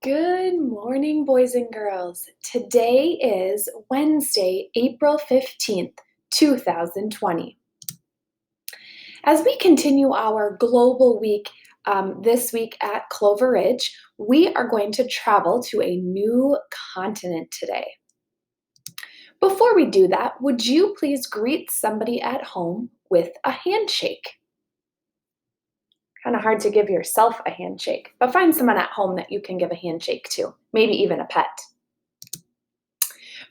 Good morning, boys and girls. Today is Wednesday, April 15th, 2020. As we continue our global week this week at Clover Ridge, we are going to travel to a new continent today. Before we do that, would you please greet somebody at home with a handshake? Kind of hard to give yourself a handshake, but find someone at home that you can give a handshake to, maybe even a pet.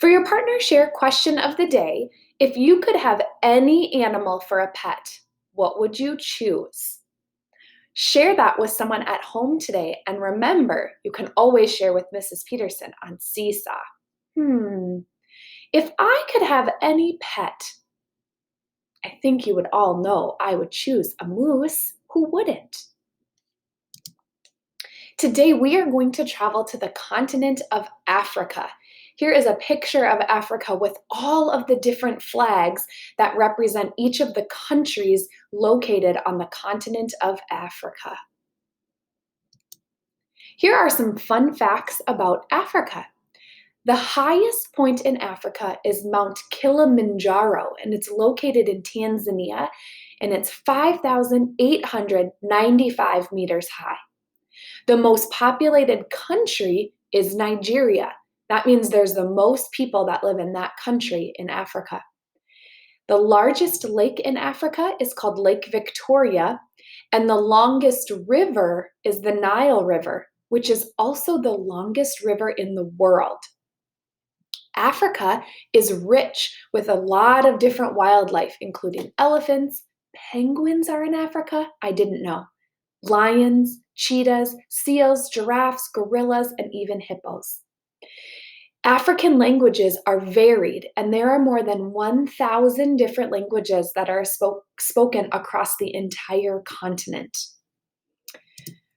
For your partner share question of the day, if you could have any animal for a pet, what would you choose? Share that with someone at home today, and remember, you can always share with Mrs. Peterson on Seesaw. If I could have any pet, I think you would all know I would choose a moose. Who wouldn't? Today, we are going to travel to the continent of Africa. Here is a picture of Africa with all of the different flags that represent each of the countries located on the continent of Africa. Here are some fun facts about Africa. The highest point in Africa is Mount Kilimanjaro, and it's located in Tanzania, and it's 5,895 meters high. The most populated country is Nigeria. That means there's the most people that live in that country in Africa. The largest lake in Africa is called Lake Victoria, and the longest river is the Nile River, which is also the longest river in the world. Africa is rich with a lot of different wildlife, including elephants. Penguins are in Africa. I didn't know. Lions, cheetahs, seals, giraffes, gorillas, and even hippos. African languages are varied, and there are more than 1,000 different languages that are spoken across the entire continent.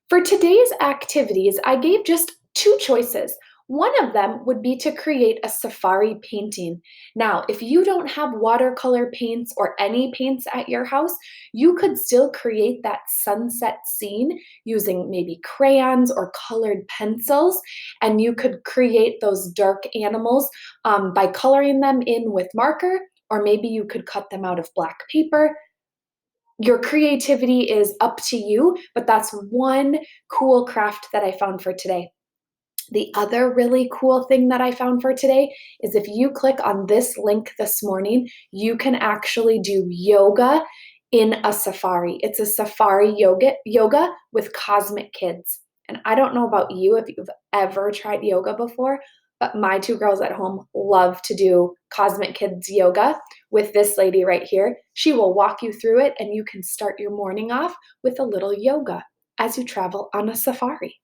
For today's activities, I gave just two choices. One of them would be to create a safari painting. Now, if you don't have watercolor paints or any paints at your house, you could still create that sunset scene using maybe crayons or colored pencils, and you could create those dark animals by coloring them in with marker, or maybe you could cut them out of black paper. Your creativity is up to you, but that's one cool craft that I found for today. The other really cool thing that I found for today is if you click on this link this morning, you can actually do yoga in a safari. It's a safari yoga with Cosmic Kids. And I don't know about you if you've ever tried yoga before, but my two girls at home love to do Cosmic Kids yoga with this lady right here. She will walk you through it, and you can start your morning off with a little yoga as you travel on a safari.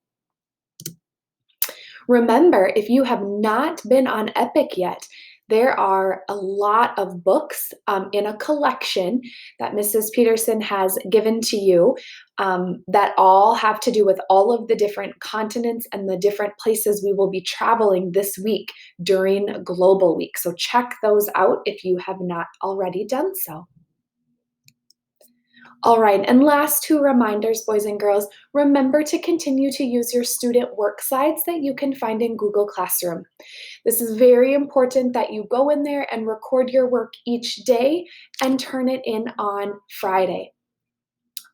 Remember, if you have not been on Epic yet, there are a lot of books in a collection that Mrs. Peterson has given to you that all have to do with all of the different continents and the different places we will be traveling this week during Global Week. So check those out if you have not already done so. All right, and last two reminders, boys and girls, remember to continue to use your student work slides that you can find in Google Classroom. This is very important that you go in there and record your work each day and turn it in on Friday.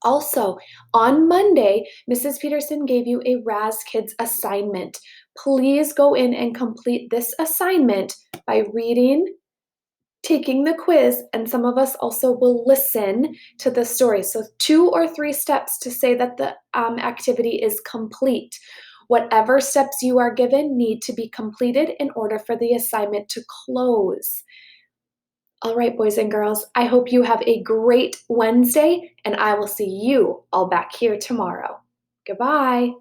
Also, on Monday, Mrs. Peterson gave you a Raz Kids assignment. Please go in and complete this assignment by reading, taking the quiz, and some of us also will listen to the story. So 2 or 3 steps to say that the activity is complete. Whatever steps you are given need to be completed in order for the assignment to close. All right, boys and girls, I hope you have a great Wednesday, and I will see you all back here tomorrow. Goodbye.